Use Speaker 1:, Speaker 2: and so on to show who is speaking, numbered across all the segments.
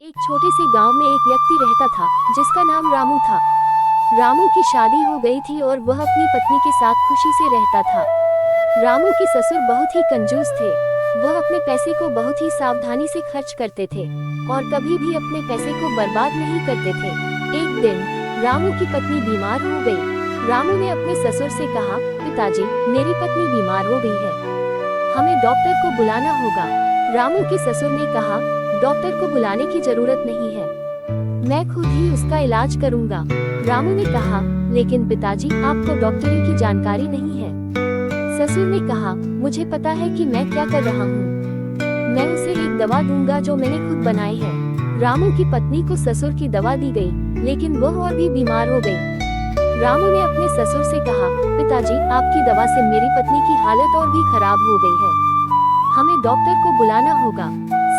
Speaker 1: एक छोटे से गांव में एक व्यक्ति रहता था जिसका नाम रामू था। रामू की शादी हो गई थी और वह अपनी पत्नी के साथ खुशी से रहता था। रामू के ससुर बहुत ही कंजूस थे। वह अपने पैसे को बहुत ही सावधानी से खर्च करते थे और कभी भी अपने पैसे को बर्बाद नहीं करते थे। एक दिन रामू की पत्नी बीमार हो गई। रामू ने अपने ससुर से कहा, पिताजी, मेरी पत्नी बीमार हो गई है, हमें डॉक्टर को बुलाना होगा। रामू के ससुर ने कहा, डॉक्टर को बुलाने की जरूरत नहीं है, मैं खुद ही उसका इलाज करूंगा। रामू ने कहा, लेकिन पिताजी, आपको डॉक्टरी की जानकारी नहीं है। ससुर ने कहा, मुझे पता है कि मैं क्या कर रहा हूँ, मैं उसे एक दवा दूंगा जो मैंने खुद बनाई है। रामू की पत्नी को ससुर की दवा दी गई, लेकिन वह और भी बीमार हो गई। रामू ने अपने ससुर से कहा, पिताजी, आपकी दवा से मेरी पत्नी की हालत और भी खराब हो गई है, हमें डॉक्टर को बुलाना होगा।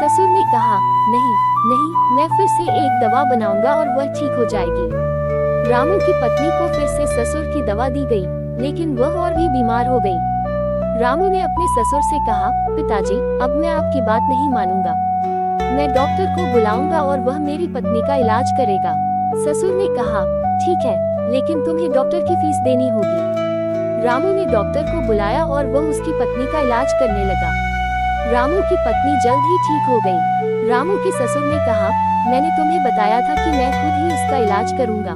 Speaker 1: ससुर ने कहा, नहीं नहीं, मैं फिर से एक दवा बनाऊंगा और वह ठीक हो जाएगी। रामू की पत्नी को फिर से ससुर की दवा दी गई, लेकिन वह और भी बीमार हो गई। रामू ने अपने ससुर से कहा, पिताजी, अब मैं आपकी बात नहीं मानूंगा, मैं डॉक्टर को बुलाऊंगा और वह मेरी पत्नी का इलाज करेगा। ससुर ने कहा, ठीक है, लेकिन तुम्हें डॉक्टर की फीस देनी होगी। रामू ने डॉक्टर को बुलाया और वह उसकी पत्नी का इलाज करने लगा। रामू की पत्नी जल्द ही ठीक हो गई। रामू के ससुर ने कहा, मैंने तुम्हें बताया था कि मैं खुद ही उसका इलाज करूंगा,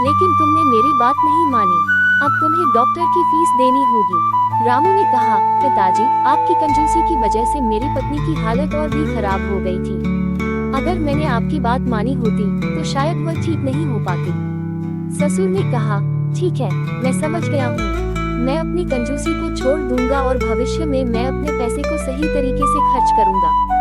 Speaker 1: लेकिन तुमने मेरी बात नहीं मानी, अब तुम्हें डॉक्टर की फीस देनी होगी। रामू ने कहा, पिताजी, आपकी कंजूसी की वजह से मेरी पत्नी की हालत और भी खराब हो गई थी, अगर मैंने आपकी बात मानी होती तो शायद वह ठीक नहीं हो पाती। ससुर ने कहा, ठीक है, मैं समझ गया हूँ, मैं अपनी कंजूसी को छोड़ दूंगा और भविष्य में मैं अपने पैसे को सही तरीके से खर्च करूंगा।